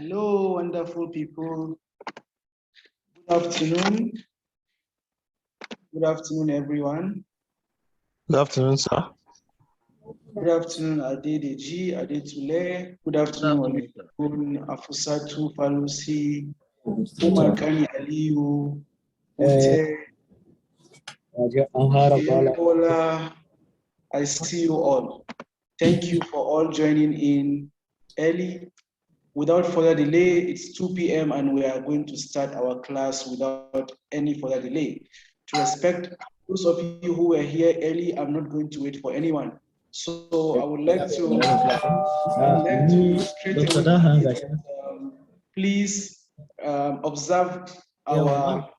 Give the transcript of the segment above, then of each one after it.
Hello, wonderful people. Good afternoon. Good afternoon, everyone. Good afternoon, sir. Good afternoon, Adedeji, Adetule. Good afternoon, Olukun, Afusatu, Falusi, Umakani Aliyu, Ute, Bola. I see you all. Thank you for all joining in early. Without further delay, it's 2 p.m. and we are going to start our class without any further delay. To respect those of you who were here early, I'm not going to wait for anyone. So I would like to straight away, please observe our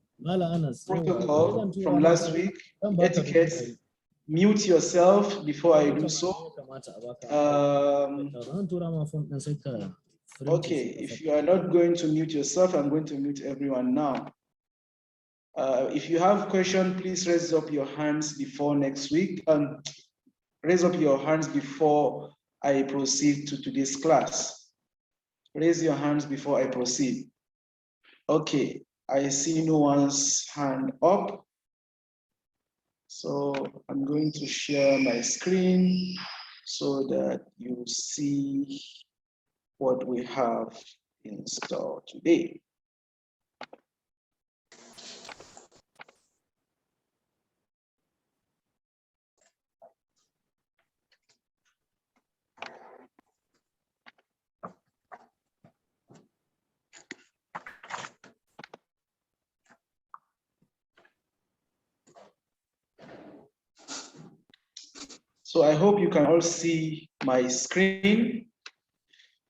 protocol from last week, etiquette. Mute yourself before I do so. Okay, if you are not going to mute yourself, I'm going to mute everyone now. If you have questions, please raise up your hands before next week. Raise up your hands before I proceed to today's class. Raise your hands before I proceed. Okay, I see no one's hand up. So I'm going to share my screen so that you see what we have in store today. So I hope you can all see my screen.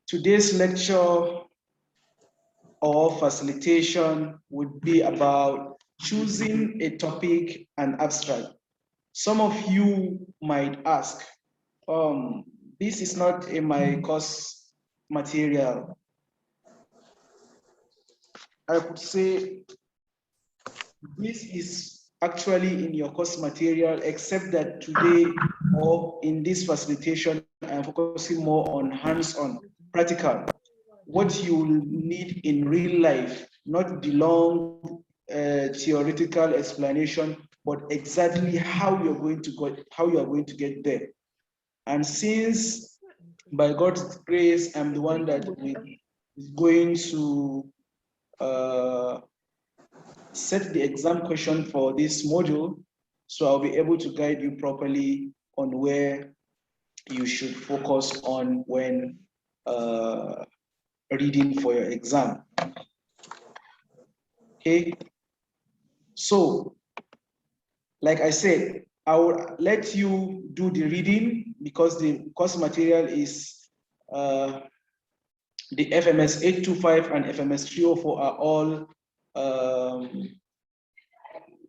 Today's lecture or facilitation would be about choosing a topic and abstract. Some of you might ask, this is not in my course material. I could say this is actually in your course material, except that today or in this facilitation, I'm focusing more on hands-on, practical. What you will need in real life, not the long theoretical explanation, but exactly how you're going to get there. And since by God's grace, I'm the one that is going to set the exam question for this module, so I'll be able to guide you properly on where you should focus on when reading for your exam. Okay, so like I said, I will let you do the reading because the course material is the FMS 825 and FMS 304 are all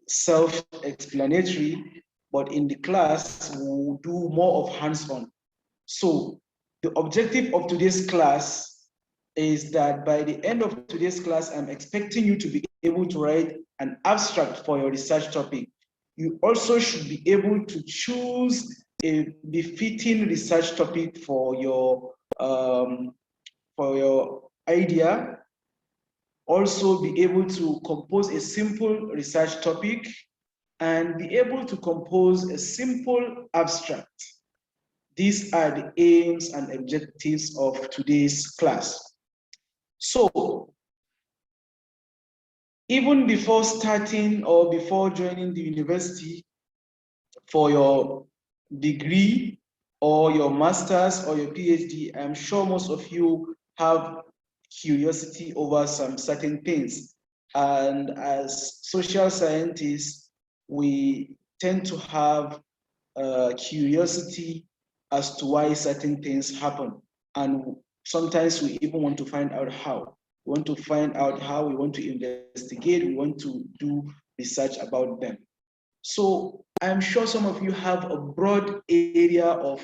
self-explanatory, but in the class, we'll do more of hands-on. So the objective of today's class is that by the end of today's class, I'm expecting you to be able to write an abstract for your research topic. You also should be able to choose a befitting research topic for your idea. Also be able to compose a simple research topic and be able to compose a simple abstract. These are the aims and objectives of today's class. So, even before starting or before joining the university for your degree or your master's or your PhD, I'm sure most of you have curiosity over some certain things. And as social scientists, we tend to have curiosity as to why certain things happen. And sometimes we even want to find out how. We want to find out how, we want to investigate, we want to do research about them. So I'm sure some of you have a broad area of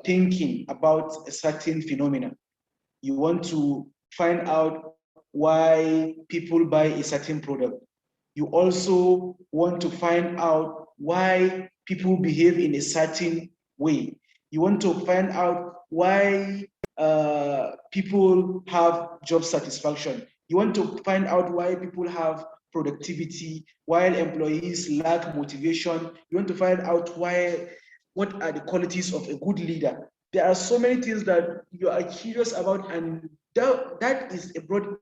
thinking about a certain phenomenon. You want to find out why people buy a certain product. You also want to find out why people behave in a certain way. You want to find out why people have job satisfaction. You want to find out why people have productivity, while employees lack motivation. You want to find out what are the qualities of a good leader. There are so many things that you are curious about, and that is a broad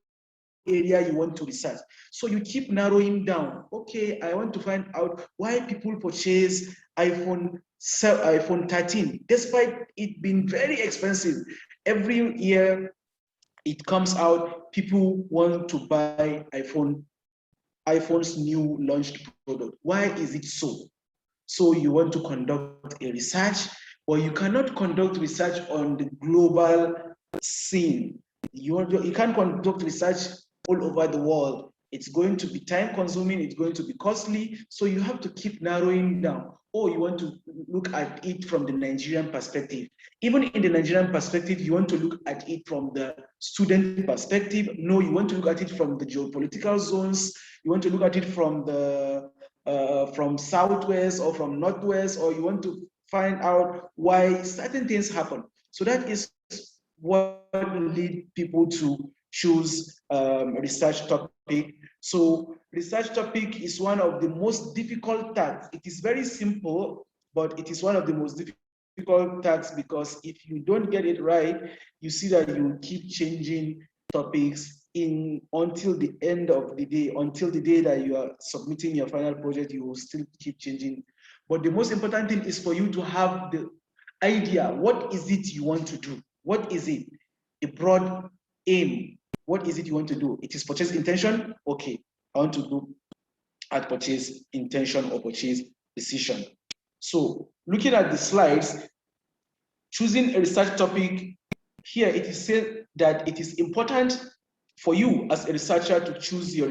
area you want to research. So you keep narrowing down. Okay, I want to find out why people purchase iPhone 13, despite it being very expensive. Every year it comes out, people want to buy iPhone's new launched product. Why is it so? So you want to conduct a research, or you cannot conduct research on the global scene. You can't conduct research all over the world. It's going to be time consuming, it's going to be costly. So you have to keep narrowing down. Or you want to look at it from the Nigerian perspective. Even in the Nigerian perspective, you want to look at it from the student perspective. No, you want to look at it from the geopolitical zones. You want to look at it from the from southwest or from northwest, or you want to find out why certain things happen. So that is what lead people to choose a research topic. So research topic is one of the most difficult tasks. It is very simple, but it is one of the most difficult tasks, because if you don't get it right, you see that you keep changing topics until the end of the day, until the day that you are submitting your final project, you will still keep changing. But the most important thing is for you to have the idea. What is it you want to do? What is it? A broad aim. What is it you want to do? It is purchase intention. Okay, I want to do at purchase intention or purchase decision. So looking at the slides, choosing a research topic, here it is said that it is important for you as a researcher to choose a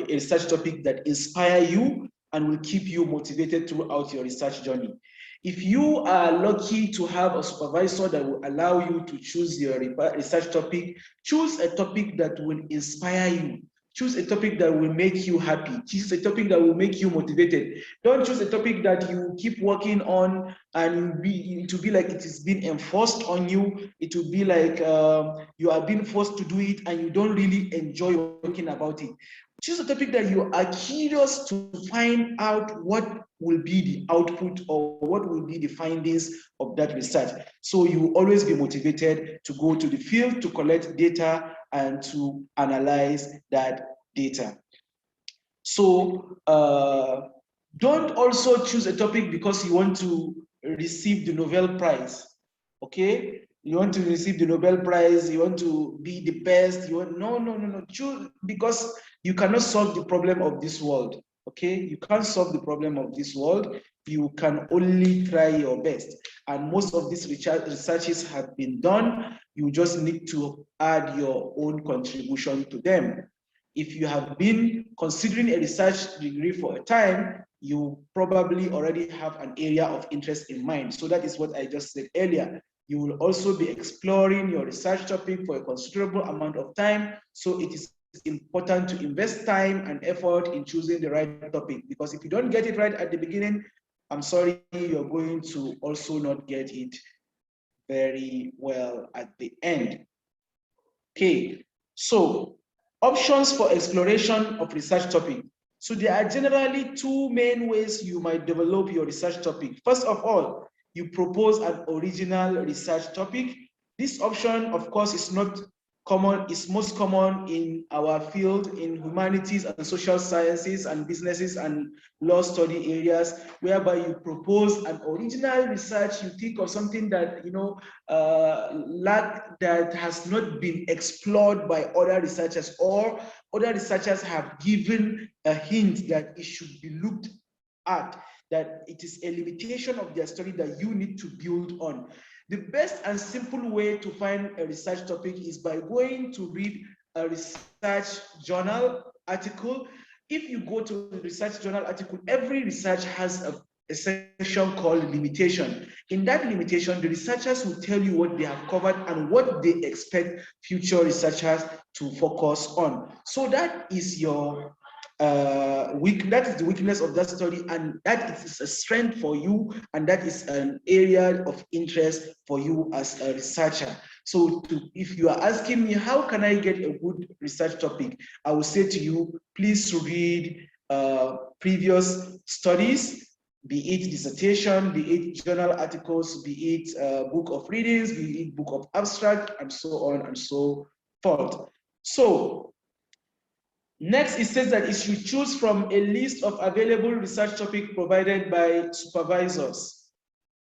research topic that inspire you and will keep you motivated throughout your research journey. If you are lucky to have a supervisor that will allow you to choose your research topic, choose a topic that will inspire you. Choose a topic that will make you happy. Choose a topic that will make you motivated. Don't choose a topic that you keep working on and it will be like it is being enforced on you. It will be like you are being forced to do it and you don't really enjoy working about it. Choose a topic that you are curious to find out what will be the output or what will be the findings of that research. So you will always be motivated to go to the field to collect data and to analyze that data. So don't also choose a topic because you want to receive the Nobel Prize, okay? You want to receive the Nobel Prize, you want to be the best, no. Choose because you cannot solve the problem of this world, okay? You can't solve the problem of this world. You can only try your best. And most of these researches have been done. You just need to add your own contribution to them. If you have been considering a research degree for a time, you probably already have an area of interest in mind. So that is what I just said earlier. You will also be exploring your research topic for a considerable amount of time. So it is important to invest time and effort in choosing the right topic, because if you don't get it right at the beginning, I'm sorry, you're going to also not get it very well at the end. Okay, so options for exploration of research topic. So there are generally two main ways you might develop your research topic. First of all, you propose an original research topic. This option, of course, is not common, is most common in our field in humanities and social sciences and businesses and law study areas, whereby you propose an original research. You think of something that that has not been explored by other researchers, or other researchers have given a hint that it should be looked at, that it is a limitation of their study that you need to build on. The best and simple way to find a research topic is by going to read a research journal article. If you go to the research journal article, every research has a section called limitation. In that limitation, the researchers will tell you what they have covered and what they expect future researchers to focus on. So that is your that is the weakness of that study, and that is a strength for you, and that is an area of interest for you as a researcher. So if you are asking me, how can I get a good research topic? I will say to you, please read previous studies, be it dissertation, be it journal articles, be it book of readings, be it book of abstract, and so on and so forth. So next, it says that it should choose from a list of available research topics provided by supervisors.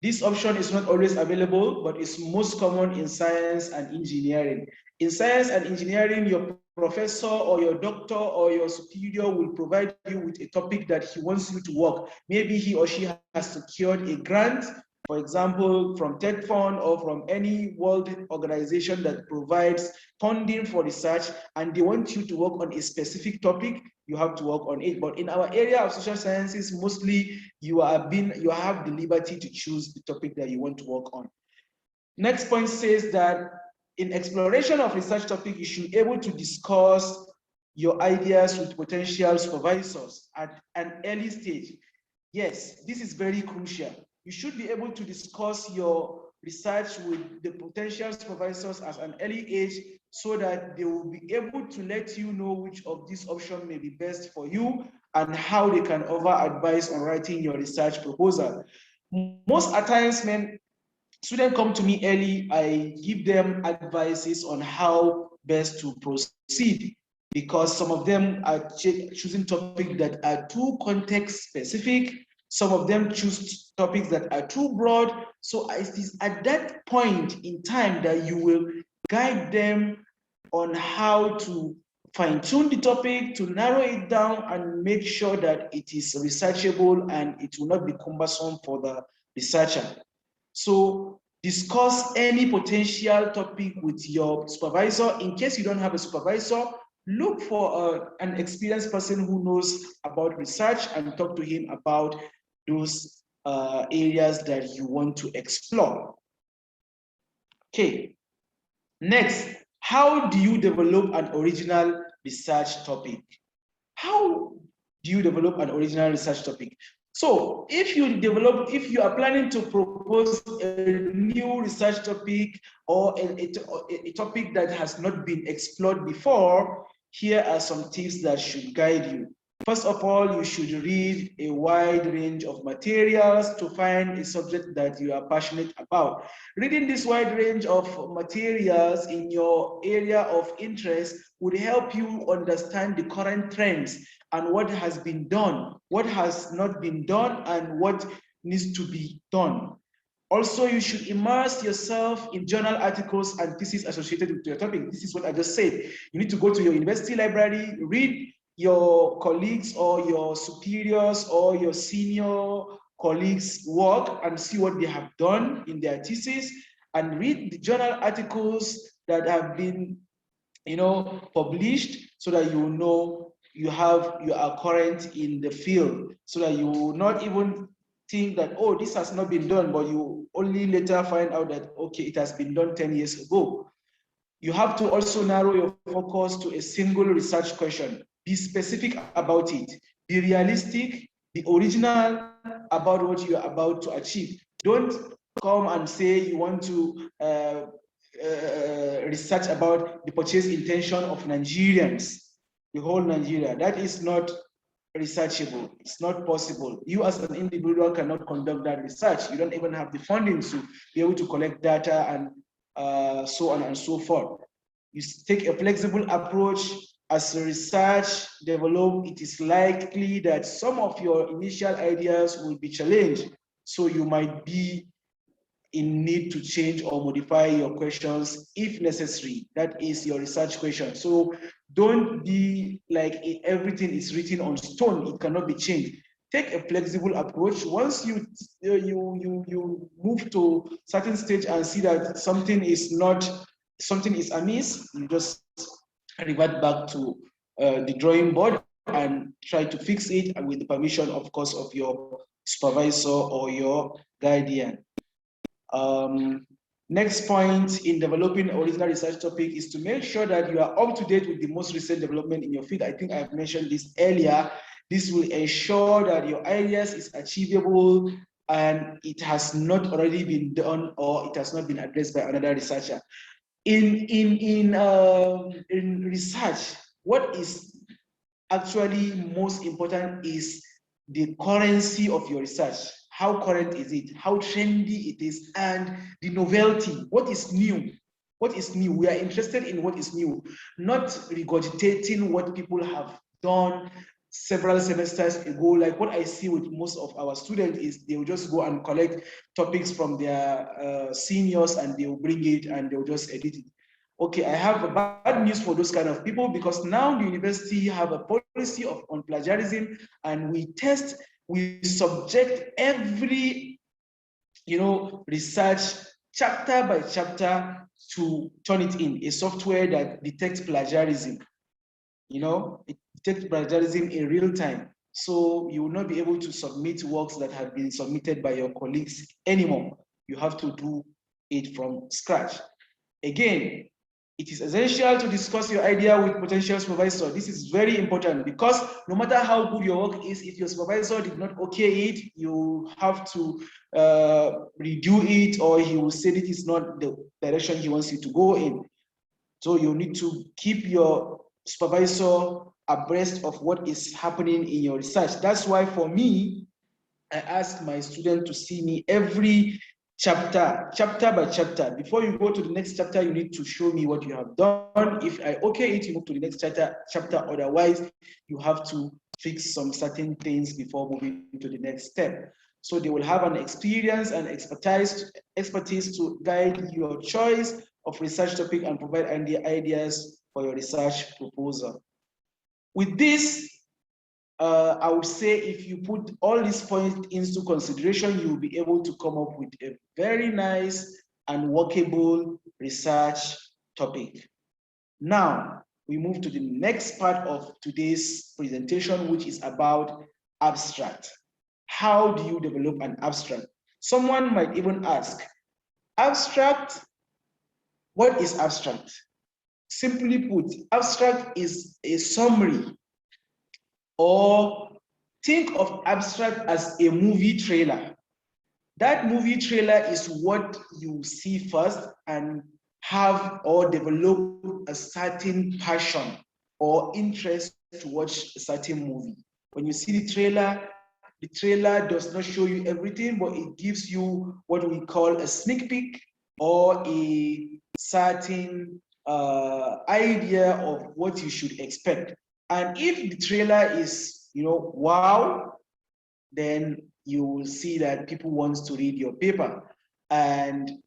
This option is not always available, but it's most common in science and engineering. In science and engineering, your professor or your doctor or your superior will provide you with a topic that he wants you to work. Maybe he or she has secured a grant, for example, from Tech Fund or from any world organization that provides funding for research, and they want you to work on a specific topic. You have to work on it. But in our area of social sciences, mostly you have the liberty to choose the topic that you want to work on. Next point says that in exploration of research topic, you should be able to discuss your ideas with potential supervisors at an early stage. Yes, this is very crucial. You should be able to discuss your research with the potential supervisors at an early age, so that they will be able to let you know which of these options may be best for you and how they can offer advice on writing your research proposal. Most at times, when students come to me early, I give them advices on how best to proceed, because some of them are choosing topics that are too context specific. Some of them choose topics that are too broad. So it is at that point in time that you will guide them on how to fine-tune the topic, to narrow it down and make sure that it is researchable and it will not be cumbersome for the researcher. So discuss any potential topic with your supervisor. In case you don't have a supervisor, look for an experienced person who knows about research and talk to him about those areas that you want to explore. Okay, next, how do you develop an original research topic? How do you develop an original research topic? So if you are planning to propose a new research topic or a topic that has not been explored before, here are some tips that should guide you. First of all, you should read a wide range of materials to find a subject that you are passionate about. Reading this wide range of materials in your area of interest would help you understand the current trends and what has been done, what has not been done, and what needs to be done. Also, you should immerse yourself in journal articles and theses associated with your topic. This is what I just said. You need to go to your university library, read your colleagues or your superiors or your senior colleagues' work and see what they have done in their thesis, and read the journal articles that have been published, so that you know you are current in the field, so that you will not even think that, oh, this has not been done, but you only later find out that, okay, it has been done 10 years ago. You have to also narrow your focus to a single research question. Be specific about it. Be realistic, be original about what you are about to achieve. Don't come and say you want to research about the purchase intention of Nigerians, the whole Nigeria. That is not researchable. It's not possible. You as an individual cannot conduct that research. You don't even have the funding to be able to collect data and so on and so forth. You take a flexible approach. As research develops, it is likely that some of your initial ideas will be challenged. So you might be in need to change or modify your questions if necessary. That is your research question. So don't be like everything is written on stone. It cannot be changed. Take a flexible approach. Once you move to certain stage and see that something is amiss, you just revert back to the drawing board and try to fix it with the permission, of course, of your supervisor or your guardian. Next point in developing original research topic is to make sure that you are up to date with the most recent development in your field. I think I've mentioned this earlier. This will ensure that your ideas is achievable and it has not already been done or it has not been addressed by another researcher. In research, what is actually most important is the currency of your research. How current is it? How trendy it is? And the novelty. What is new? What is new? We are interested in what is new, not regurgitating what people have done several semesters ago. Like what I see with most of our students is they will just go and collect topics from their seniors and they will bring it and they'll just edit it. Okay, I have a bad news for those kind of people because now the university have a policy on plagiarism, and we subject every research chapter by chapter to turn it in a software that detects plagiarism. It detects plagiarism in real time. So you will not be able to submit works that have been submitted by your colleagues anymore. You have to do it from scratch. Again, it is essential to discuss your idea with potential supervisor. This is very important because no matter how good your work is, if your supervisor did not okay it, you have to redo it, or he will say it is not the direction he wants you to go in. So you need to keep your supervisor abreast of what is happening in your research. That's why for me, I ask my student to see me every chapter by chapter. Before you go to the next chapter, you need to show me what you have done. If I okay it, you move to the next chapter. Otherwise, you have to fix some certain things before moving to the next step. So they will have an experience and expertise to guide your choice of research topic and provide ideas for your research proposal. With this, I would say if you put all these points into consideration, you'll be able to come up with a very nice and workable research topic. Now, we move to the next part of today's presentation, which is about abstract. How do you develop an abstract? Someone might even ask, abstract, what is abstract? Simply put, abstract is a summary, or think of abstract as a movie trailer. That movie trailer is what you see first and have or develop a certain passion or interest to watch a certain movie. When you see the trailer does not show you everything, but it gives you what we call a sneak peek or a certain idea of what you should expect. And if the trailer is, wow, then you will see that people want to read your paper. And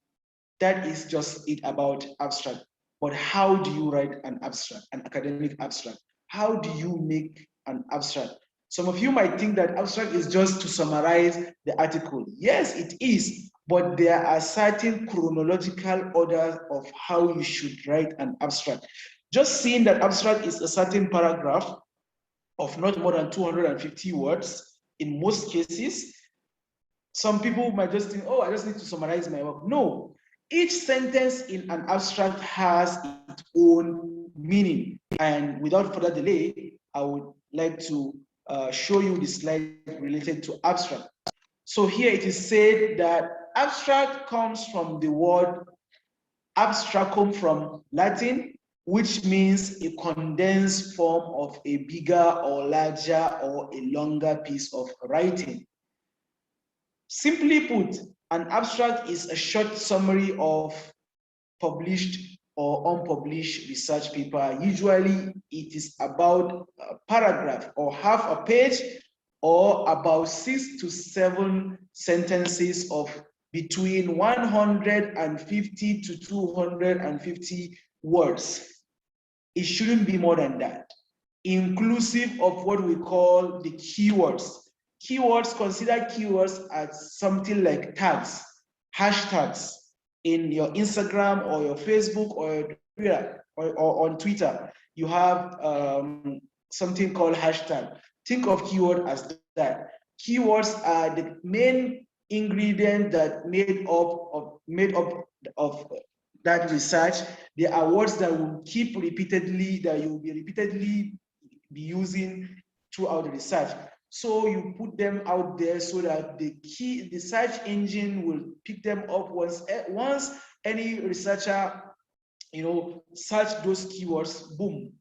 that is just it about abstract. But how do you write an abstract, an academic abstract? How do you make an abstract? Some of you might think that abstract is just to summarize the article. Yes, it is, but there are certain chronological orders of how you should write an abstract. Just seeing that abstract is a certain paragraph of not more than 250 words in most cases, some people might just think, oh, I just need to summarize my work. No, each sentence in an abstract has its own meaning. And without further delay, I would like to show you the slide related to abstract. So here it is said that abstract comes from the word abstractum from Latin, which means a condensed form of a bigger or larger or a longer piece of writing. Simply put, an abstract is a short summary of published or unpublished research paper. Usually it is about a paragraph or half a page, or about 6 to 7 sentences of between 150 to 250 words. It shouldn't be more than that, inclusive of what we call the keywords. Keywords, consider keywords as something like tags, hashtags in your Instagram or your Facebook or Twitter or on Twitter. You have something called hashtag. Think of keyword as that. Keywords are the main ingredient that made up of that research. There are words that will keep repeatedly, that you will be repeatedly be using throughout the research. So you put them out there so that the search engine will pick them up once any researcher, search those keywords, boom,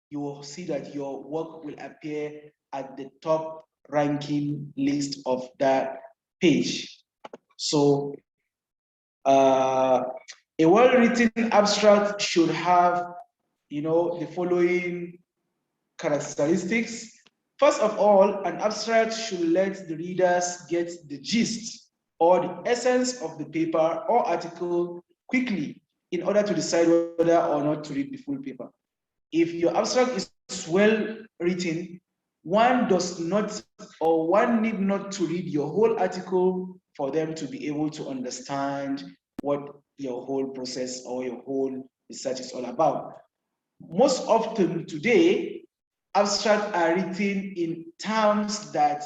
you will see that your work will appear at the top ranking list of that page. So a well-written abstract should have, the following characteristics. First of all, an abstract should let the readers get the gist or the essence of the paper or article quickly in order to decide whether or not to read the full paper. If your abstract is well written, one does not, or one need not to read your whole article for them to be able to understand what your whole process or your whole research is all about. Most often today, abstracts are written in terms that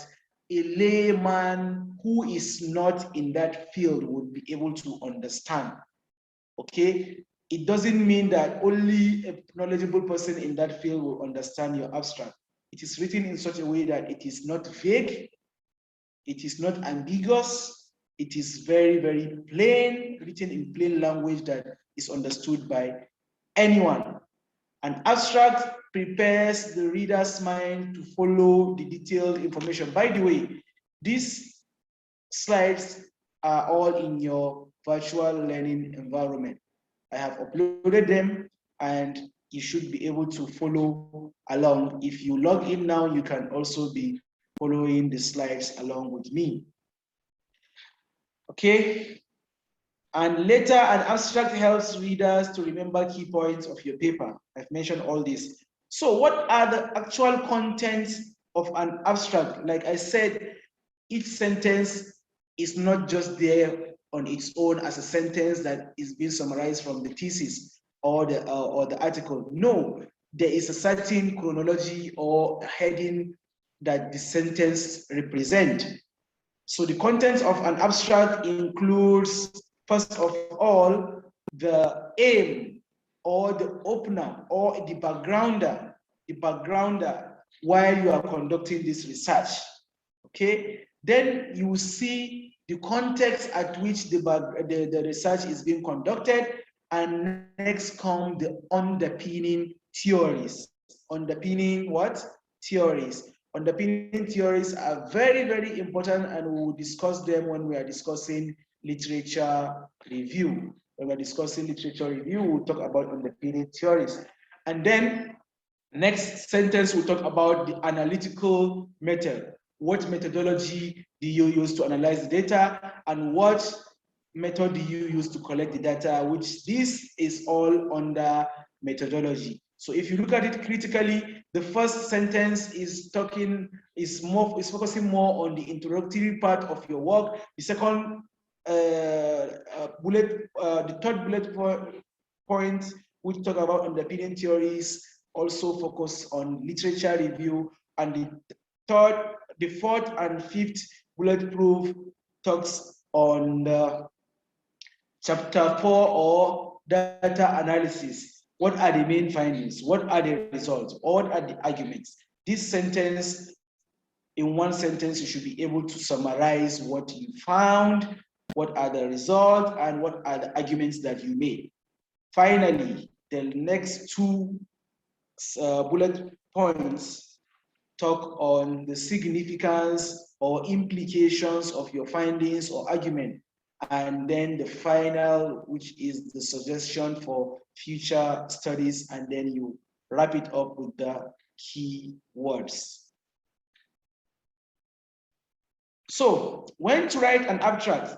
a layman who is not in that field would be able to understand. Okay, it doesn't mean that only a knowledgeable person in that field will understand your abstract. It is written in such a way that it is not vague, it is not ambiguous, it is very, very plain, written in plain language that is understood by anyone. An abstract prepares the reader's mind to follow the detailed information. By the way, these slides are all in your virtual learning environment. I have uploaded them and you should be able to follow along. If you log in now, you can also be following the slides along with me. Okay. And later, an abstract helps readers to remember key points of your paper. I've mentioned all this. So what are the actual contents of an abstract? Like I said, each sentence is not just there on its own as a sentence that is being summarized from the thesis or the article. No, there is a certain chronology or heading that the sentence represents. So the contents of an abstract includes, first of all, the aim or the opener or the backgrounder while you are conducting this research. Okay, then you see the context at which the research is being conducted, and next come the underpinning theories. Underpinning what? Theories. Underpinning theories are very, very important, and we will discuss them when we are discussing literature review. When we're discussing literature review, we'll talk about underpinning theories. And then next sentence, we'll talk about the analytical method. What methodology do you use to analyze the data, and what method do you use to collect the data, which this is all under methodology. So if you look at it critically, the first sentence is focusing more on the introductory part of your work. The second the third bullet point, which talk about underpinning theories, also focus on literature review, and the fourth and fifth bulletproof talks on chapter 4 or data analysis. What are the main findings? What are the results? What are the arguments? This sentence, in one sentence, you should be able to summarize what you found, what are the results, and what are the arguments that you made. Finally, the next two bullet points talk on the significance or implications of your findings or argument. And then the final, which is the suggestion for future studies, and then you wrap it up with the key words. So when to write an abstract?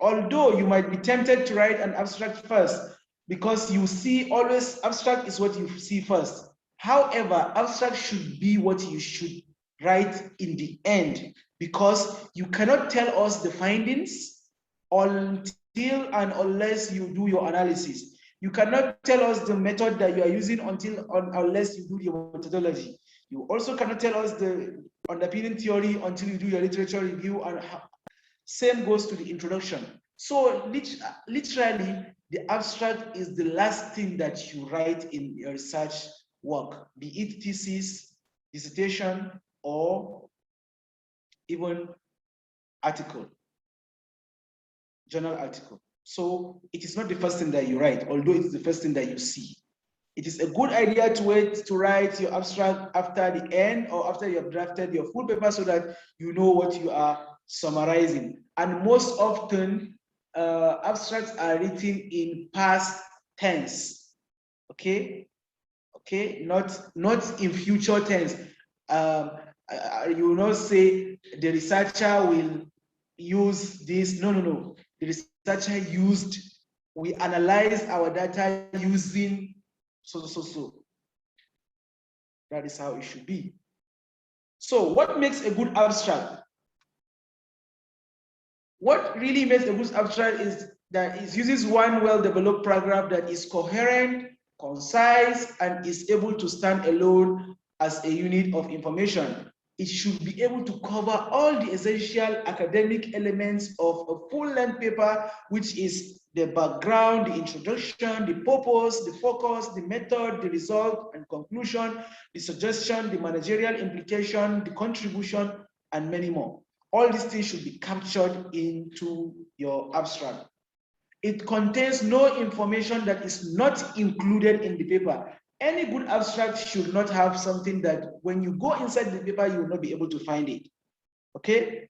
Although you might be tempted to write an abstract first, because you see always abstract is what you see first. However, abstract should be what you should write in the end, because you cannot tell us the findings until and unless you do your analysis. You cannot tell us the method that you are using unless you do your methodology. You also cannot tell us the underpinning theory until you do your literature review Same goes to the introduction. So literally, the abstract is the last thing that you write in your research work, be it thesis, dissertation, or even article, journal article. So it is not the first thing that you write, although it's the first thing that you see. It is a good idea to wait to write your abstract after the end or after you have drafted your full paper so that you know what you are summarizing. And most often, abstracts are written in past tense. Okay, not in future tense. You will not say the researcher will use this. No. The researcher used. We analyze our data using so. That is how it should be. So what makes a good abstract? What really makes a good abstract is that it uses one well-developed paragraph that is coherent, concise, and is able to stand alone as a unit of information. It should be able to cover all the essential academic elements of a full-length paper, which is the background, the introduction, the purpose, the focus, the method, the result and conclusion, the suggestion, the managerial implication, the contribution, and many more. All these things should be captured into your abstract. It contains no information that is not included in the paper. Any good abstract should not have something that when you go inside the paper, you will not be able to find it. Okay?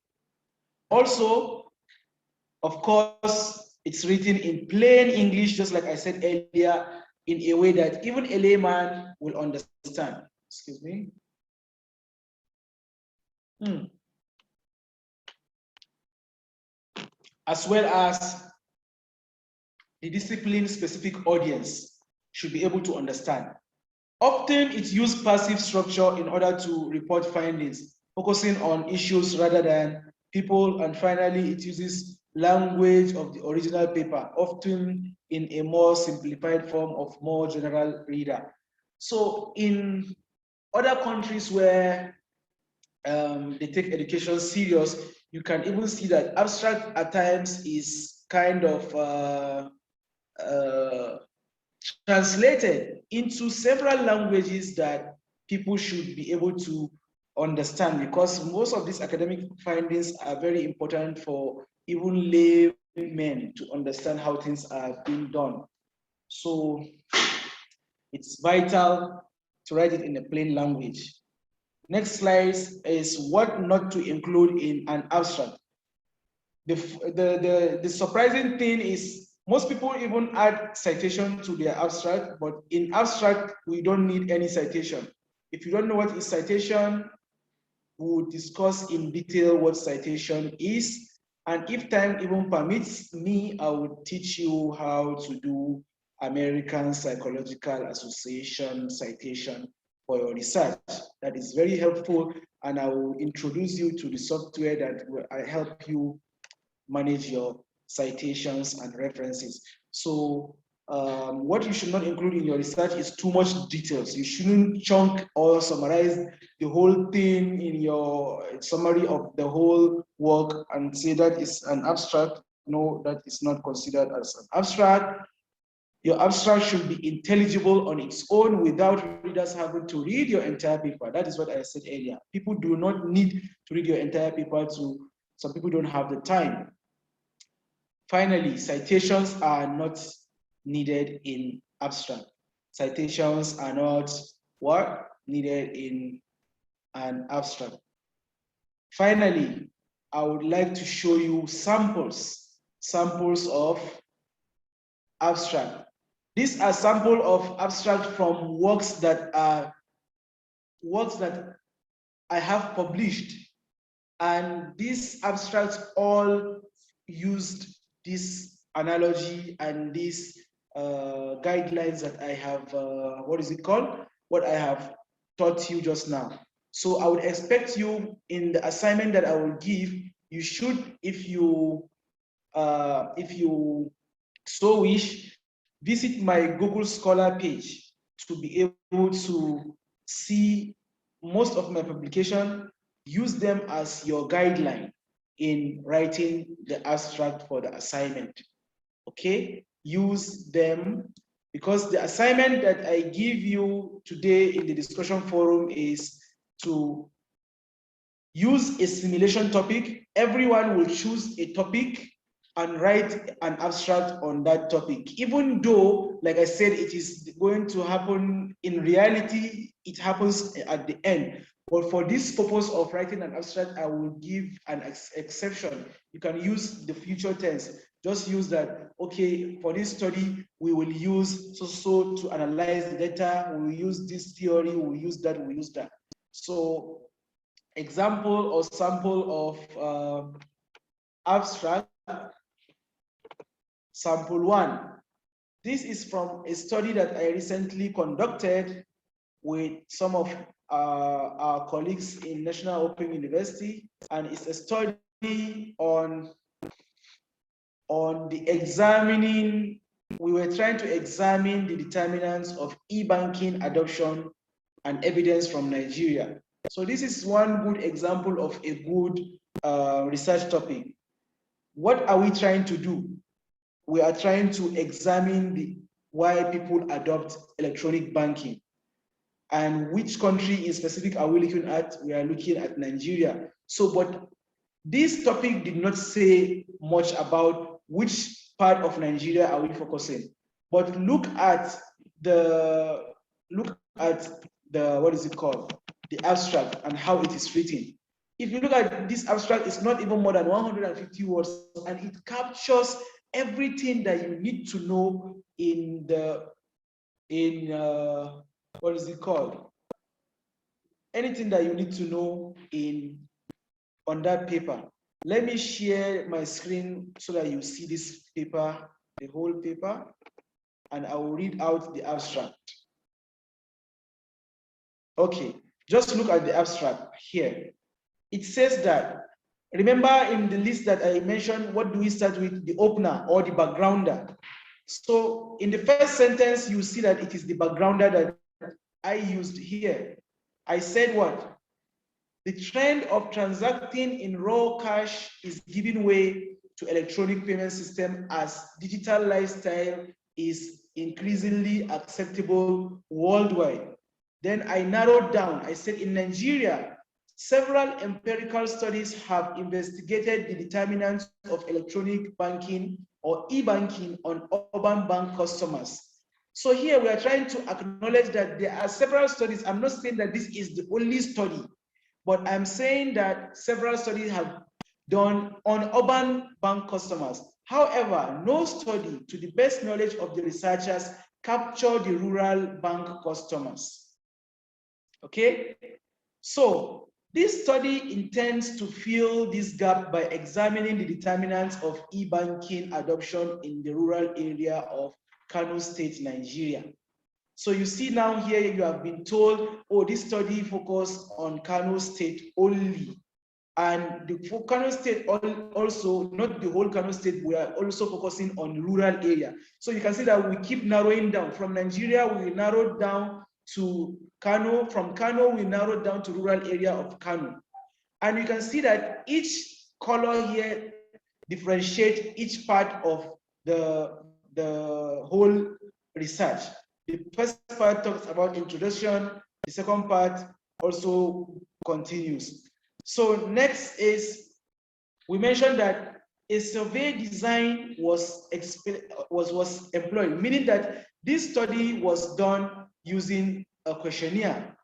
Also, of course, it's written in plain English, just like I said earlier, in a way that even a layman will understand. Excuse me. As well as the discipline-specific audience should be able to understand. Often it's used passive structure in order to report findings, focusing on issues rather than people. And finally, it uses language of the original paper, often in a more simplified form of more general reader. So in other countries where they take education serious, you can even see that abstract at times is kind of translated into several languages that people should be able to understand, because most of these academic findings are very important for even laymen to understand how things are being done. So it's vital to write it in a plain language. Next slide is what not to include in an abstract. The surprising thing is most people even add citation to their abstract, but in abstract, we don't need any citation. If you don't know what is citation, we'll discuss in detail what citation is. And if time even permits me, I will teach you how to do American Psychological Association citation for your research. That is very helpful. And I will introduce you to the software that will help you manage your citations and references. So what you should not include in your research is too much details. You shouldn't chunk or summarize the whole thing in your summary of the whole work and say that is an abstract. No, that is not considered as an abstract. Your abstract should be intelligible on its own without readers having to read your entire paper. That is what I said earlier. People do not need to read your entire paper. Some people don't have the time. Finally, citations are not needed in abstract. Citations are not what? Needed in an abstract. Finally, I would like to show you samples of abstract. These are samples of abstract from works that I have published. And these abstracts all used this analogy and these guidelines that I have, what I have taught you just now. So I would expect you in the assignment that I will give, you should, if you so wish, visit my Google Scholar page to be able to see most of my publication, use them as your guideline. in writing the abstract for the assignment. Okay, use them, because the assignment that I give you today in the discussion forum is to use a simulation topic. Everyone will choose a topic and write an abstract on that topic. Even though, like I said, it is going to happen in reality, it happens at the end. But for this purpose of writing an abstract, I will give an exception. You can use the future tense. Just use that, okay, for this study, we will use so to analyze the data, we will use this theory, we will use that, we will use that. So example or sample of abstract, sample 1. This is from a study that I recently conducted with some of our colleagues in National Open University, and it's a study on the examining. We were trying to examine the determinants of e-banking adoption and evidence from Nigeria. So this is one good example of a good research topic. What are we trying to do? We are trying to examine why people adopt electronic banking. And which country in specific are we looking at? We are looking at Nigeria. So, but this topic did not say much about which part of Nigeria are we focusing. But look at the what is it called? The abstract and how it is written. If you look at this abstract, it's not even more than 150 words, and it captures everything that you need to know in what is it called? Anything that you need to know on that paper. Let me share my screen so that you see this paper, the whole paper, and I will read out the abstract. Okay, just look at the abstract here. It says that, remember in the list that I mentioned, what do we start with? The opener or the backgrounder. So in the first sentence, you see that it is the backgrounder that I used here. I said what? The trend of transacting in raw cash is giving way to electronic payment system as digital lifestyle is increasingly acceptable worldwide. Then I narrowed down, I said in Nigeria, several empirical studies have investigated the determinants of electronic banking or e-banking on urban bank customers. So here we are trying to acknowledge that there are several studies. I'm not saying that this is the only study, but I'm saying that several studies have done on urban bank customers. However, no study, to the best knowledge of the researchers, captured the rural bank customers. Okay, so this study intends to fill this gap by examining the determinants of e-banking adoption in the rural area of Kano State, Nigeria. So you see now here you have been told, oh, this study focused on Kano State only. And the Kano State also, not the whole Kano State, we are also focusing on rural area. So you can see that we keep narrowing down. From Nigeria, we narrowed down to Kano. From Kano, we narrowed down to rural area of Kano. And you can see that each color here differentiates each part of the whole research. The first part talks about introduction. The second part also continues. So next is, we mentioned that a survey design was employed, meaning that this study was done using a questionnaire,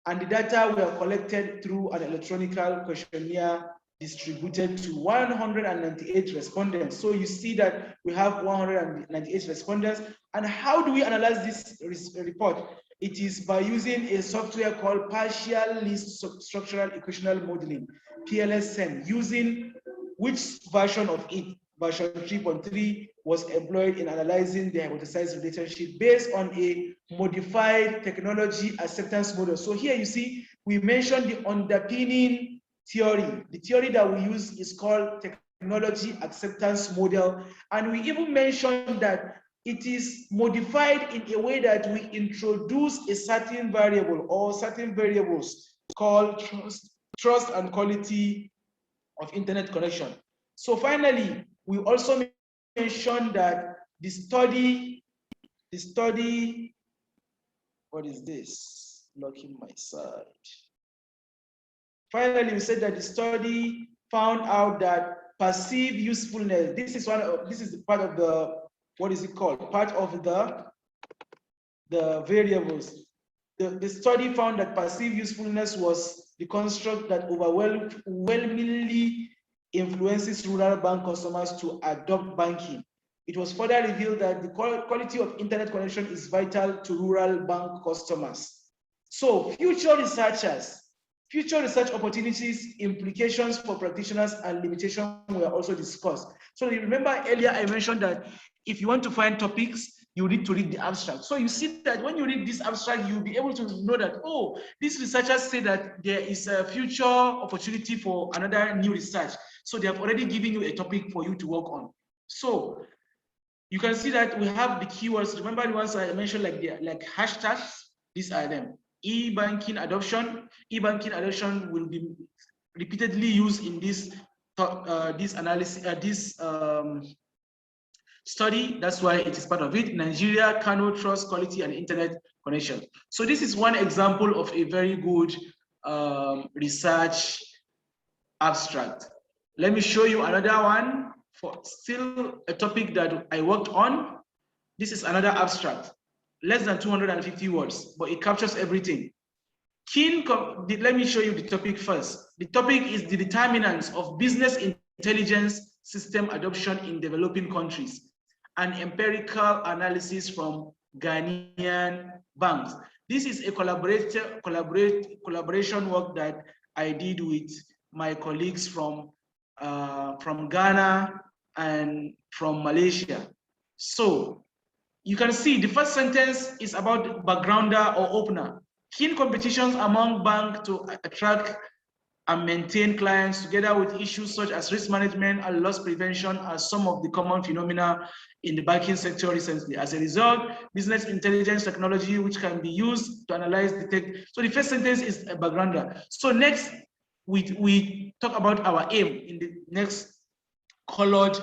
and the data were collected through an electronic questionnaire distributed to 198 respondents. So you see that we have 198 respondents. And how do we analyze this report? It is by using a software called Partial List Structural Equational Modeling, PLSM, using which version of it, version 3.3, was employed in analyzing the hypothesized relationship based on a modified technology acceptance model. So here you see, we mentioned the underpinning theory. The theory that we use is called technology acceptance model. And we even mentioned that it is modified in a way that we introduce a certain variable or certain variables called trust and quality of internet connection. So finally, we also mentioned that the study, what is this? Locking my side. Finally, we said that the study found out that perceived usefulness, this is the part of the, what is it called? Part of the variables. The study found that perceived usefulness was the construct that overwhelmingly influences rural bank customers to adopt banking. It was further revealed that the quality of internet connection is vital to rural bank customers. So future research opportunities, implications for practitioners, and limitations were also discussed. So you remember earlier I mentioned that if you want to find topics, you need to read the abstract. So you see that when you read this abstract, you'll be able to know that, oh, these researchers say that there is a future opportunity for another new research. So they have already given you a topic for you to work on. So you can see that we have the keywords. Remember the ones I mentioned, like hashtags? These are them. E-banking adoption. E-banking adoption will be repeatedly used in this study. That's why it is part of it. Nigeria, Kano, trust, quality, and internet connection. So this is one example of a very good research abstract. Let me show you another one for still a topic that I worked on. This is another abstract, less than 250 words, but it captures everything. Let me show you the topic first. The topic is the determinants of business intelligence system adoption in developing countries, an empirical analysis from Ghanaian banks. This is a collaboration work that I did with my colleagues from Ghana and from Malaysia. So you can see the first sentence is about backgrounder or opener. Keen competitions among banks to attract and maintain clients, together with issues such as risk management and loss prevention, are some of the common phenomena in the banking sector recently. As a result, business intelligence technology, which can be used to analyze, detect. So the first sentence is a backgrounder. So next, we talk about our aim in the next colored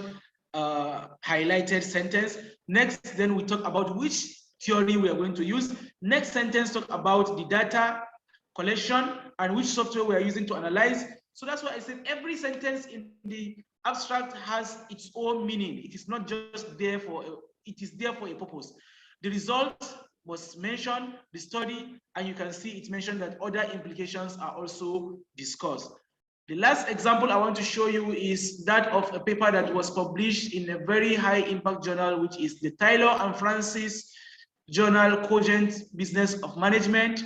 highlighted sentence. Next, then we talk about which theory we are going to use. Next sentence talk about the data collection and which software we are using to analyze. So that's why I said every sentence in the abstract has its own meaning. It is not just there for, it is there for a purpose. The result was mentioned, the study, and you can see it mentioned that other implications are also discussed. The last example I want to show you is that of a paper that was published in a very high impact journal, which is the Taylor and Francis journal, Cogent Business of Management.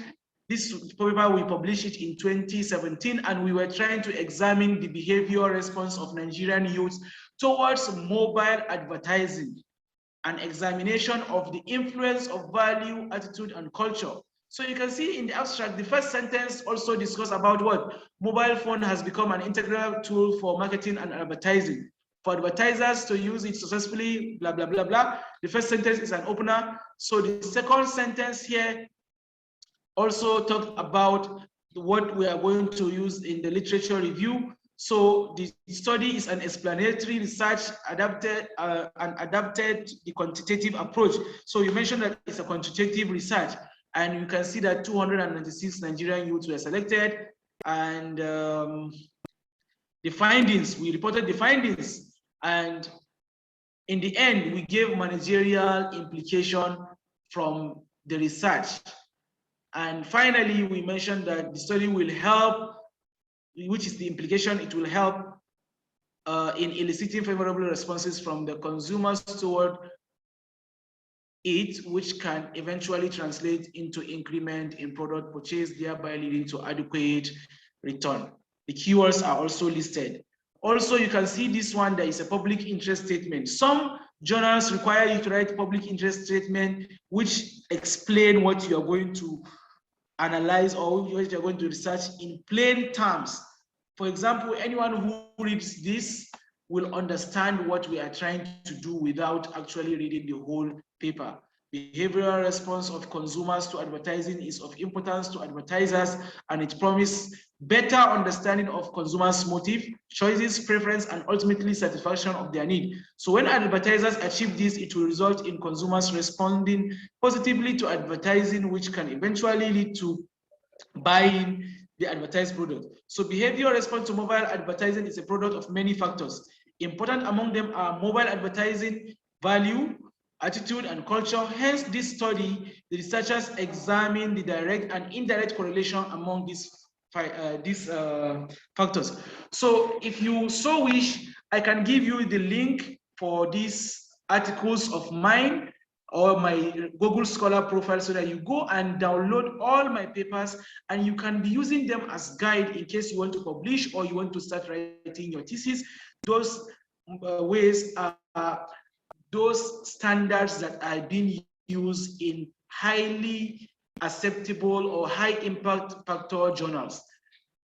This paper, we published it in 2017, and we were trying to examine the behavioral response of Nigerian youth towards mobile advertising, an examination of the influence of value, attitude, and culture. So you can see in the abstract, the first sentence also discusses about what mobile phone has become an integral tool for marketing and advertising. For advertisers to use it successfully, blah, blah, blah, blah. The first sentence is an opener. So the second sentence here also talked about what we are going to use in the literature review. So the study is an explanatory research adapted the quantitative approach. So you mentioned that it's a quantitative research, and you can see that 296 Nigerian youths were selected, and the findings, we reported the findings, and in the end, we gave managerial implication from the research. And finally, we mentioned that the study will help, which is the implication, it will help in eliciting favorable responses from the consumers toward it, which can eventually translate into increment in product purchase, thereby leading to adequate return. The keywords are also listed. Also, you can see this one, there is a public interest statement. Some journals require you to write public interest statement, which explain what you are going to analyze or what you're going to research in plain terms. For example, anyone who reads this will understand what we are trying to do without actually reading the whole paper. Behavioral response of consumers to advertising is of importance to advertisers, and it promises better understanding of consumers' motive, choices, preference, and ultimately satisfaction of their need. So when advertisers achieve this, it will result in consumers responding positively to advertising, which can eventually lead to buying the advertised product. So behavioral response to mobile advertising is a product of many factors. Important among them are mobile advertising value, attitude, and culture. Hence, this study, the researchers examine the direct and indirect correlation among these factors. So if you so wish, I can give you the link for these articles of mine or my Google Scholar profile so that you go and download all my papers and you can be using them as guide in case you want to publish or you want to start writing your thesis. Those ways are those standards that are being used in highly acceptable or high impact factor journals.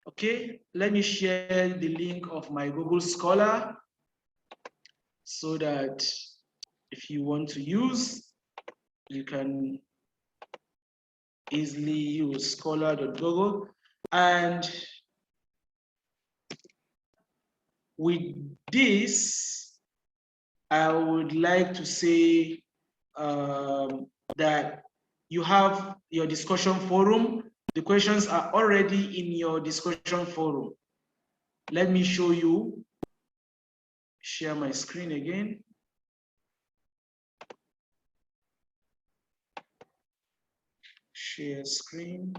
Okay, let me share the link of my Google Scholar so that if you want to use, you can easily use scholar.google. And with this, I would like to say that you have your discussion forum. The questions are already in your discussion forum. Let me show you, share my screen again. Share screen.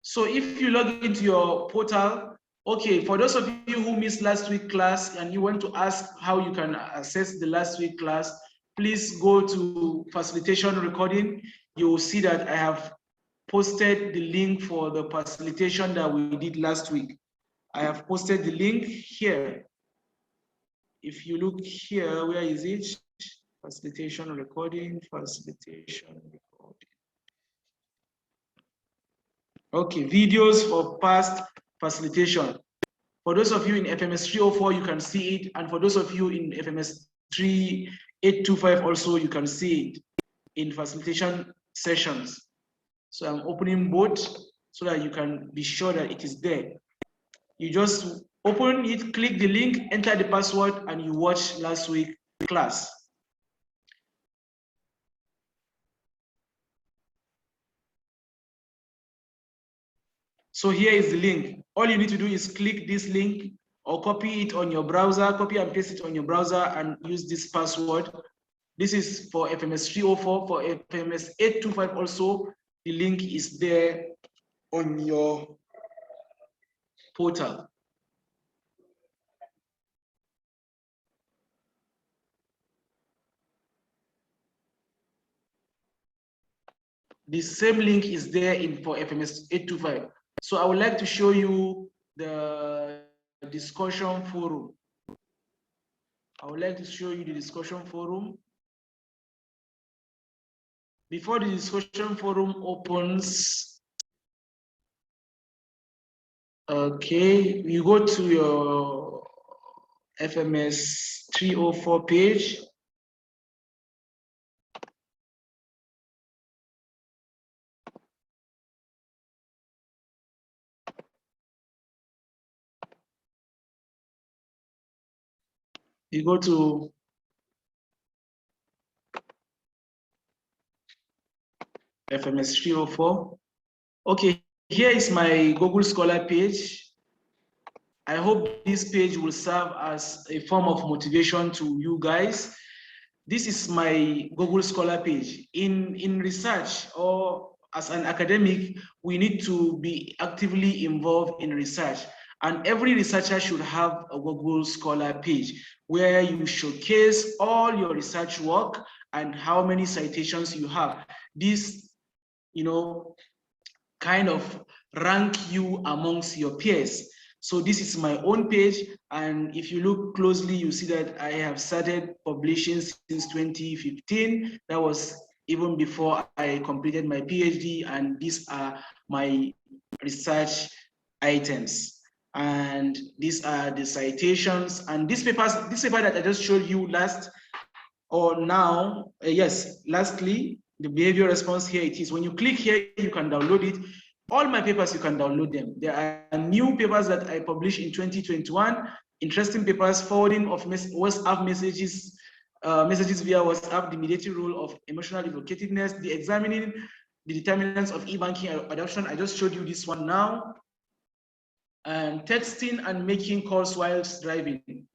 So if you log into your portal, okay, for those of you who missed last week's class and you want to ask how you can access the last week class, please go to facilitation recording. You will see that I have posted the link for the facilitation that we did last week. I have posted the link here. If you look here, where is it? Facilitation recording, facilitation recording. Okay, videos for past facilitation. For those of you in FMS 304, you can see it. And for those of you in FMS 3825 also, you can see it in facilitation sessions. So I'm opening both so that you can be sure that it is there. You just open it, click the link, enter the password, and you watch last week's class. So here is the link. All you need to do is click this link or copy it on your browser, copy and paste it on your browser and use this password. This is for FMS 304, for FMS 825 also, the link is there on your portal. The same link is there for FMS 825. So I would like to show you the discussion forum. I would like to show you the discussion forum. Before the discussion forum opens, okay, you go to your FMS 304 page. You go to FMS 304. Okay, here is my Google Scholar page. I hope this page will serve as a form of motivation to you guys. This is my Google Scholar page. In research or as an academic, we need to be actively involved in research. And every researcher should have a Google Scholar page where you showcase all your research work and how many citations you have. This, kind of rank you amongst your peers. So this is my own page. And if you look closely, you see that I have started publishing since 2015. That was even before I completed my PhD. And these are my research items. And these are the citations. And this paper that I just showed you last or now, yes, lastly, the behavior response, here it is. When you click here, you can download it. All my papers, you can download them. There are new papers that I published in 2021, interesting papers, forwarding of WhatsApp messages, messages via WhatsApp, the mediating role of emotional evocativeness, the examining the determinants of e-banking adoption. I just showed you this one now. And texting and making calls whilst driving.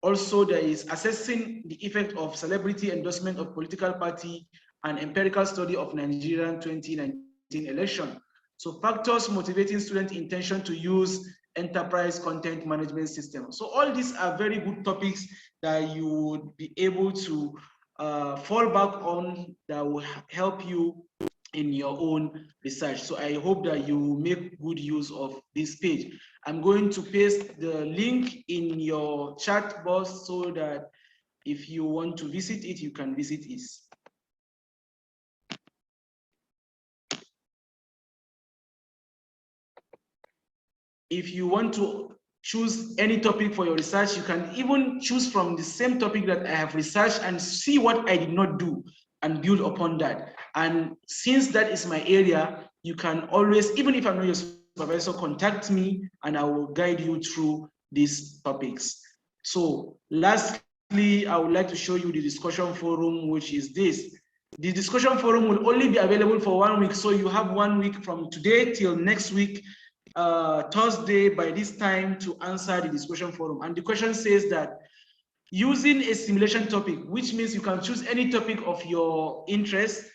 Also, there is assessing the effect of celebrity endorsement of political party and empirical study of Nigerian 2019 election. So factors motivating student intention to use enterprise content management system. So all these are very good topics that you would be able to fall back on, that will help you in your own research. So I hope that you make good use of this page. I'm going to paste the link in your chat box so that if you want to visit it, you can visit it. If you want to choose any topic for your research, you can even choose from the same topic that I have researched and see what I did not do and build upon that. And since that is my area, you can always, even if I'm not your supervisor, contact me and I will guide you through these topics. So lastly, I would like to show you the discussion forum, which is this. The discussion forum will only be available for 1 week. So you have 1 week from today till next week, Thursday by this time, to answer the discussion forum. And the question says that using a simulation topic, which means you can choose any topic of your interest,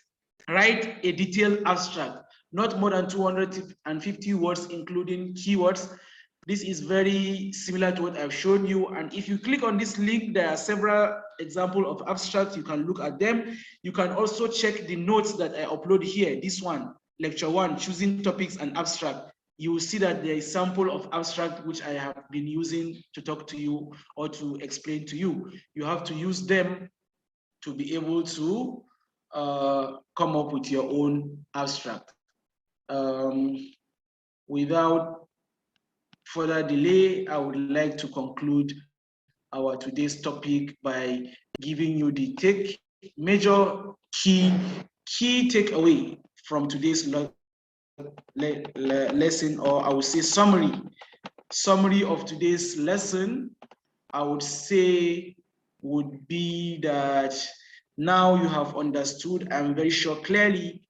write a detailed abstract, not more than 250 words, including keywords. This is very similar to what I've shown you. And if you click on this link, there are several examples of abstracts. You can look at them. You can also check the notes that I upload here. This one, lecture 1, choosing topics and abstract. You will see that there is sample of abstract which I have been using to talk to you or to explain to you. You have to use them to be able to come up with your own abstract. Without further delay, I would like to conclude our today's topic by giving you the major key takeaway from today's lesson, or I would say summary of today's lesson. I would say would be that now you have understood, I'm very sure clearly,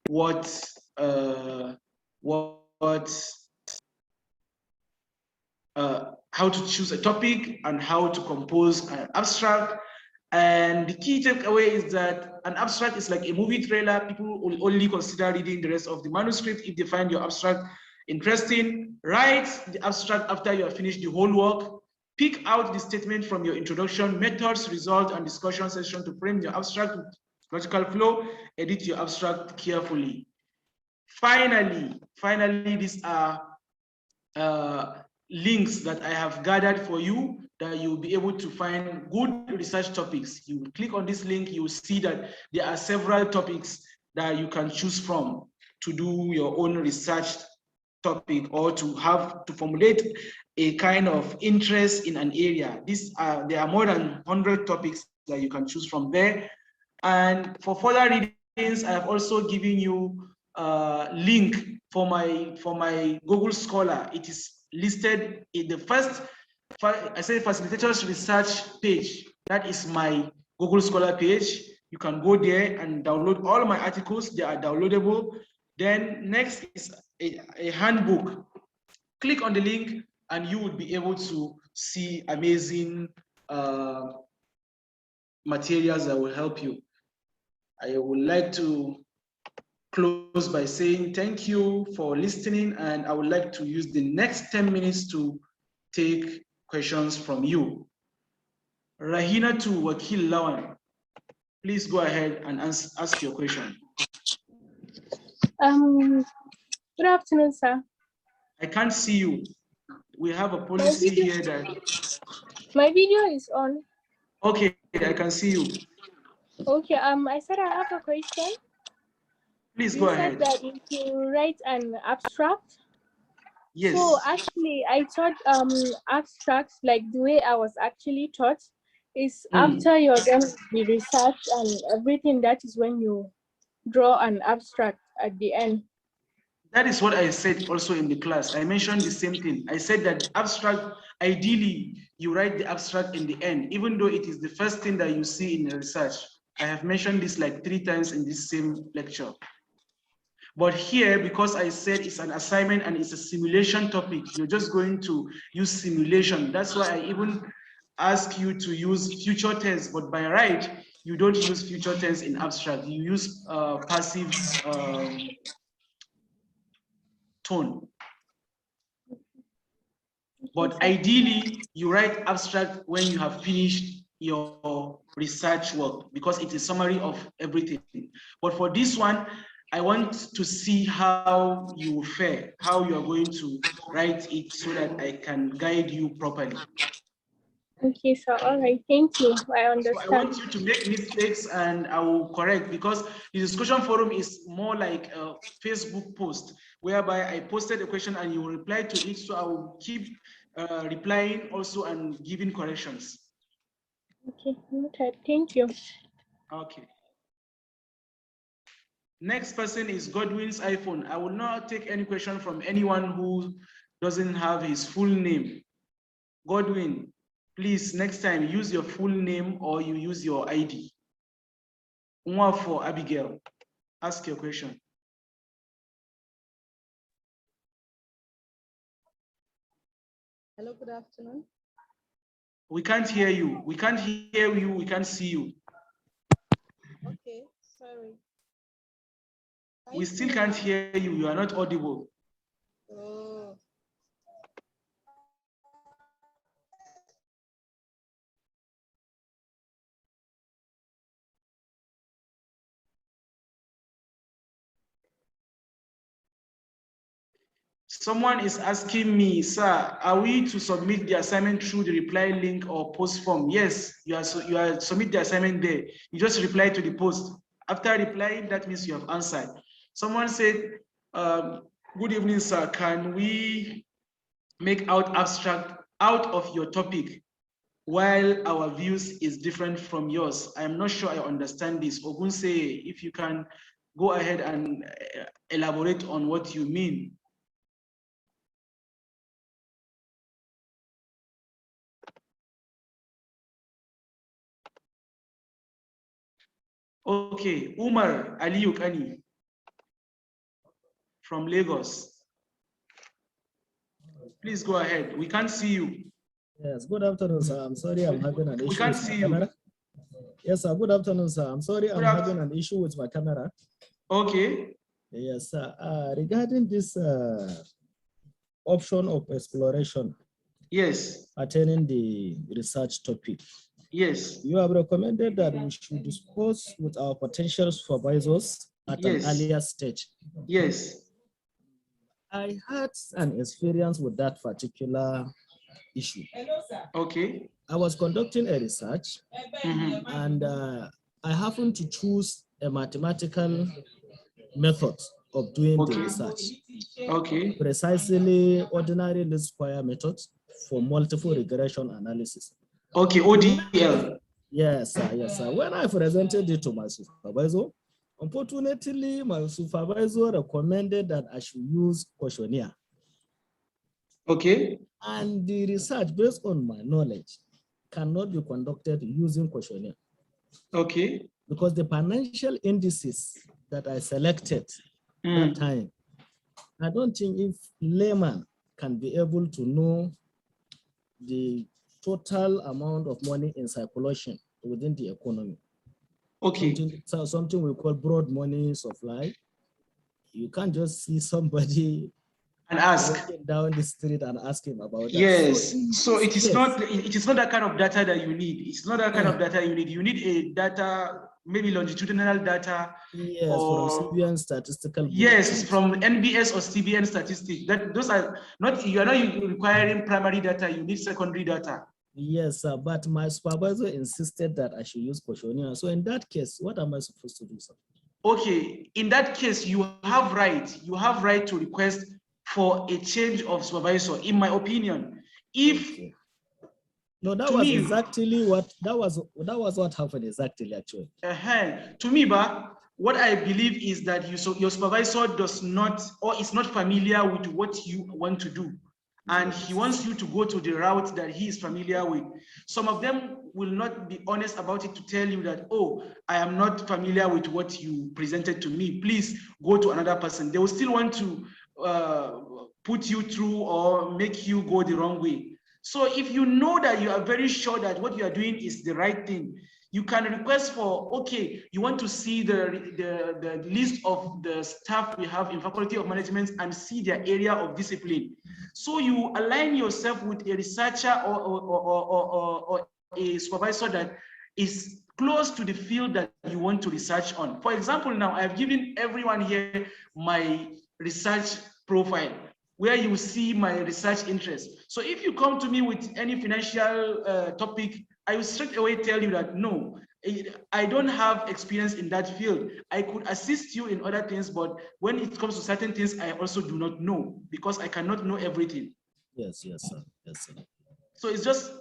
how to choose a topic and how to compose an abstract. And the key takeaway is that an abstract is like a movie trailer. People will only consider reading the rest of the manuscript if they find your abstract interesting. Write the abstract after you have finished the whole work. Pick out the statement from your introduction, methods, result, and discussion session to frame your abstract with logical flow. Edit your abstract carefully. Finally, these are links that I have gathered for you that you'll be able to find good research topics. You click on this link, you will see that there are several topics that you can choose from to do your own research topic or to formulate a kind of interest in an area. There are more than 100 topics that you can choose from there. And for further readings, I have also given you a link for my Google Scholar. It is listed in the first, I say, facilitators research page. That is my Google Scholar page. You can go there and download all my articles. They are downloadable. Then next is a handbook. Click on the link and you will be able to see amazing materials that will help you. I would like to close by saying thank you for listening, and I would like to use the next 10 minutes to take questions from you. Rahina to Wakil Lawan, please go ahead and ask your question. Good afternoon, sir. I can't see you. We have a policy here that... My video is on. Okay, I can see you. Okay, I said I have a question. Please go ahead. You said that if you write an abstract, Yes. So actually, I thought abstracts, like the way I was actually taught, is after you're done with the research and everything, that is when you draw an abstract at the end. That is what I said also in the class. I mentioned the same thing. I said that abstract, ideally, you write the abstract in the end, even though it is the first thing that you see in the research. I have mentioned this like 3 times in this same lecture. But here, because I said it's an assignment and it's a simulation topic, you're just going to use simulation. That's why I even ask you to use future tense, but by right, you don't use future tense in abstract. You use passive tone. But ideally, you write abstract when you have finished your research work because it is summary of everything. But for this one, I want to see how you fare, how you are going to write it so that I can guide you properly. Okay, so all right, thank you. I understand. So I want you to make mistakes and I will correct because the discussion forum is more like a Facebook post whereby I posted a question and you will reply to it. So I will keep replying also and giving corrections. Okay, noted. Thank you. Okay. Next person is Godwin's iPhone. I will not take any question from anyone who doesn't have his full name. Godwin, please, next time use your full name or you use your ID. One for Abigail. Ask your question. Hello, good afternoon. We can't hear you. We can't hear you. We can't see you. Okay, sorry. We still can't hear you. You are not audible. Oh. Someone is asking me, sir, are we to submit the assignment through the reply link or post form? Yes, you are submit the assignment there. You just reply to the post. After replying, that means you have answered. Someone said, good evening, sir. Can we make out abstract out of your topic while our views is different from yours? I'm not sure I understand this. Ogunse, if you can go ahead and elaborate on what you mean. Okay, Umar Aliyu Kani from Lagos. Please go ahead. We can't see you. Yes, good afternoon, sir. I'm sorry I'm having an issue. We can't with my see you. camera. Yes, sir. Good afternoon, sir. I'm sorry I'm having an issue with my camera. Okay. Yes, sir. Regarding this option of exploration. Yes. Attaining the research topic. Yes. You have recommended that we should discuss with our potential supervisors at an earlier stage. Yes. I had an experience with that particular issue. Okay. I was conducting a research and I happened to choose a mathematical method of doing the research. Okay. Precisely ordinary least square method for multiple regression analysis. Okay, ODL. Yes, sir. Yes, sir. When I presented it to my supervisor, unfortunately, my supervisor recommended that I should use questionnaire. Okay. And the research, based on my knowledge, cannot be conducted using questionnaire. Okay. Because the financial indices that I selected that time, I don't think if layman can be able to know the total amount of money in circulation within the economy. Okay. Something we call broad money supply. You can't just see somebody and ask walking down the street and ask him about that. Yes. So it is not that kind of data that you need. It's not that kind of data you need. You need a data, maybe longitudinal data. Yes, or, from CBN statistical. Yes, from NBS or CBN statistics. Those are not, you are not requiring primary data, you need secondary data. Yes, sir, but my supervisor insisted that I should use questionnaire. So in that case, what am I supposed to do, sir? Okay, in that case, you have right to request for a change of supervisor, in my opinion. If no, that to was me, exactly what what happened exactly actually. To me, what I believe is that your supervisor does not or is not familiar with what you want to do. And he wants you to go to the route that he is familiar with. Some of them will not be honest about it to tell you that, oh, I am not familiar with what you presented to me. Please go to another person. They will still want to put you through or make you go the wrong way. So if you know that you are very sure that what you are doing is the right thing, you can request for, okay, you want to see the list of the staff we have in Faculty of Management and see their area of discipline. So you align yourself with a researcher or a supervisor that is close to the field that you want to research on. For example, now I've given everyone here my research profile, where you see my research interest. So if you come to me with any financial topic, I will straight away tell you that no, I don't have experience in that field. I could assist you in other things, but when it comes to certain things, I also do not know because I cannot know everything. Yes, sir. Yes, sir. So it's just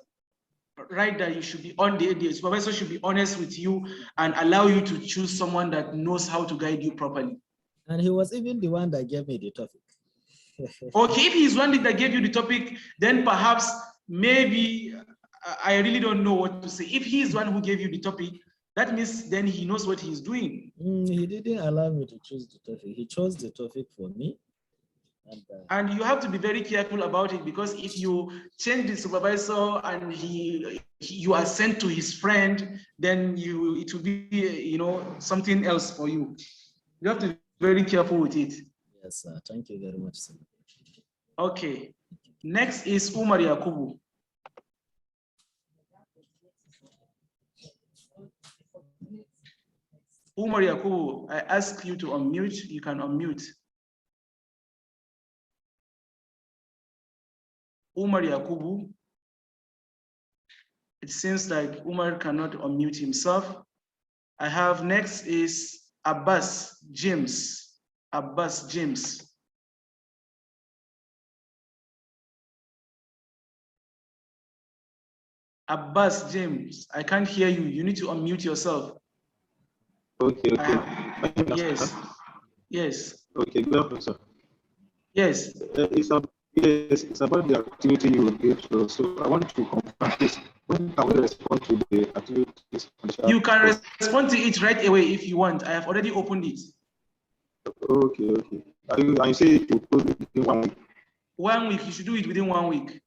right that you should be on the supervisor should be honest with you and allow you to choose someone that knows how to guide you properly. And he was even the one that gave me the topic. Okay, if he's one that gave you the topic, then perhaps maybe I really don't know what to say. If he's one who gave you the topic, that means then he knows what he's doing. He didn't allow me to choose the topic. He chose the topic for me. And you have to be very careful about it, because if you change the supervisor and you are sent to his friend, then it will be something else for you. You have to be very careful with it. Yes, sir. Thank you very much, sir. Okay. Next is Umar Yakubu. Umar Yakubu, I ask you to unmute. You can unmute. Umar Yakubu. It seems like Umar cannot unmute himself. I have next is Abbas James. Abbas James. Abbas James, I can't hear you. You need to unmute yourself. Okay. Yes. Yes. Okay, good afternoon, sir. Yes. It's about the activity you will give. So I want to confirm this. When can we respond to the activities? You can respond to it right away if you want. I have already opened it. Okay. I say you put it in 1 week. 1 week, you should do it within 1 week.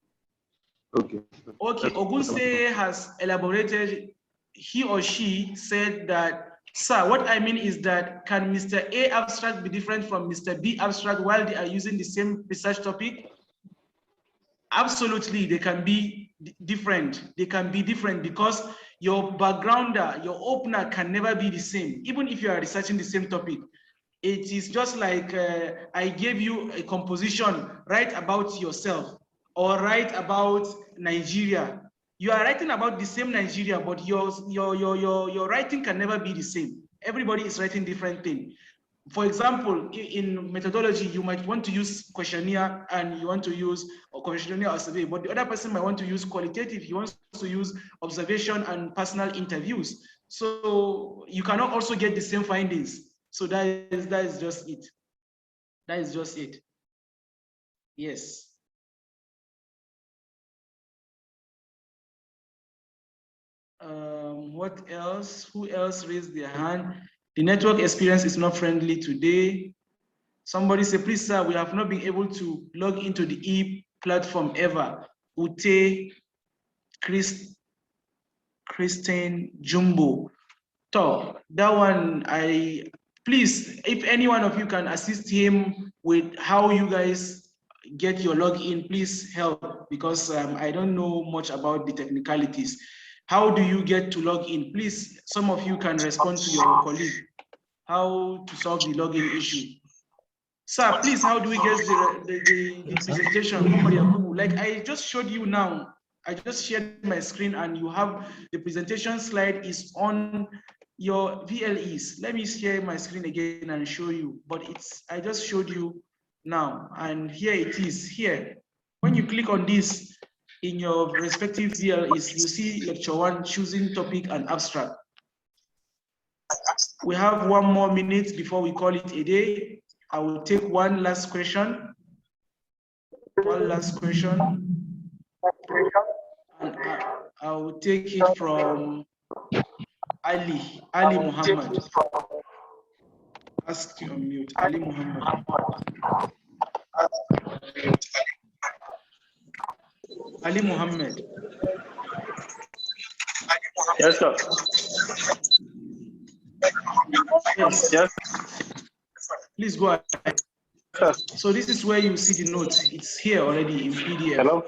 Okay. Okay, Ogunse has elaborated. He or she said that, sir, what I mean is that can Mr. A abstract be different from Mr. B abstract while they are using the same research topic? Absolutely, they can be different. They can be different because your backgrounder, your opener can never be the same, even if you are researching the same topic. It is just like I gave you a composition, write about yourself or write about Nigeria. You are writing about the same Nigeria, but your writing can never be the same. Everybody is writing different things. For example, in methodology, you might want to use questionnaire and you want to use a questionnaire or survey, but the other person might want to use qualitative. He wants to use observation and personal interviews. So you cannot also get the same findings. So that is just it. That is just it. Yes. What else? Who else raised their hand? The network experience is not friendly today. Somebody say, please, sir, we have not been able to log into the e-platform ever. Ute, Christine, Jumbo. So that one, please, if any one of you can assist him with how you guys get your login, please help, because I don't know much about the technicalities. How do you get to log in? Please, some of you can respond to your colleague how to solve the login issue. Sir, please, how do we get the presentation? Like I just showed you now, I just shared my screen and you have the presentation slide is on your VLEs. Let me share my screen again and show you, but I just showed you now, and here it is here. When you click on this in your respective DL, you see lecture 1, choosing topic and abstract. We have 1 more minute before we call it a day. I will take one last question. One last question. And I will take it from Ali Muhammad. Ask you on mute, Ali Muhammad. Ali Muhammad. Yes, sir. Yes. Yes. Please go ahead. Sir. So this is where you see the notes. It's here already in PDF. Hello.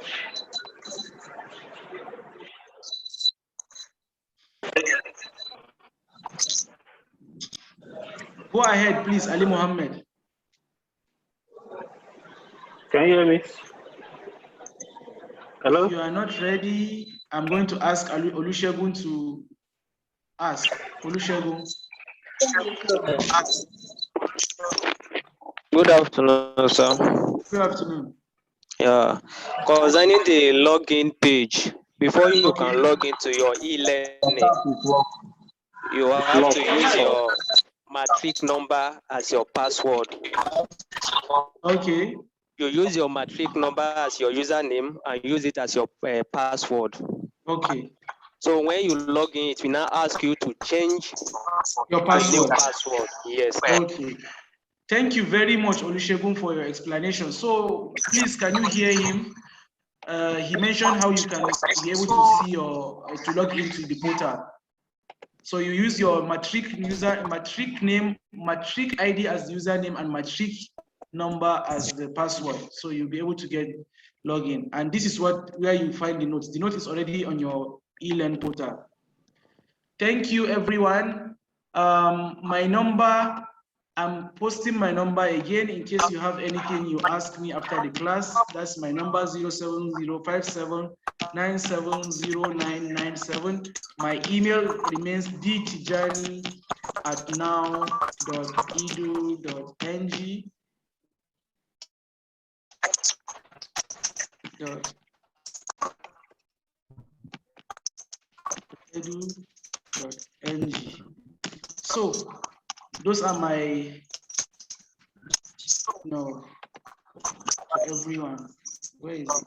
Go ahead, please, Ali Muhammad. Can you hear me? Hello. If you are not ready, I'm going to ask Olusegun to ask. Olusegun. Good afternoon, sir. Good afternoon. Yeah, concerning the login page, before you can log into your e-learning, you have to use your matric number as your password. Okay. You use your matric number as your username and use it as your password. Okay. So when you log in, it will now ask you to change your password. password. Password. Yes. Okay. Thank you very much, Olusegun, for your explanation. So please, can you hear him? He mentioned how you can be able to see to log into the portal. So you use your matric name, matric ID as the username, and matric number as the password. So you'll be able to get login. And this is where you find the notes. The note is already on your e-learn portal. Thank you, everyone. My number, I'm posting my number again in case you have anything you ask me after the class. That's my number, 07057970997. My email remains dtijjani@now.edu.ng. .edu.ng. So those are my for everyone. Where is it?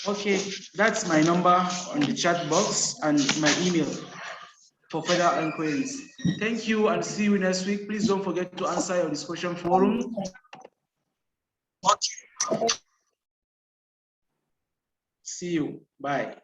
Okay, that's my number on the chat box and my email for further inquiries. Thank you and see you next week. Please don't forget to answer your discussion forum. See you. Bye.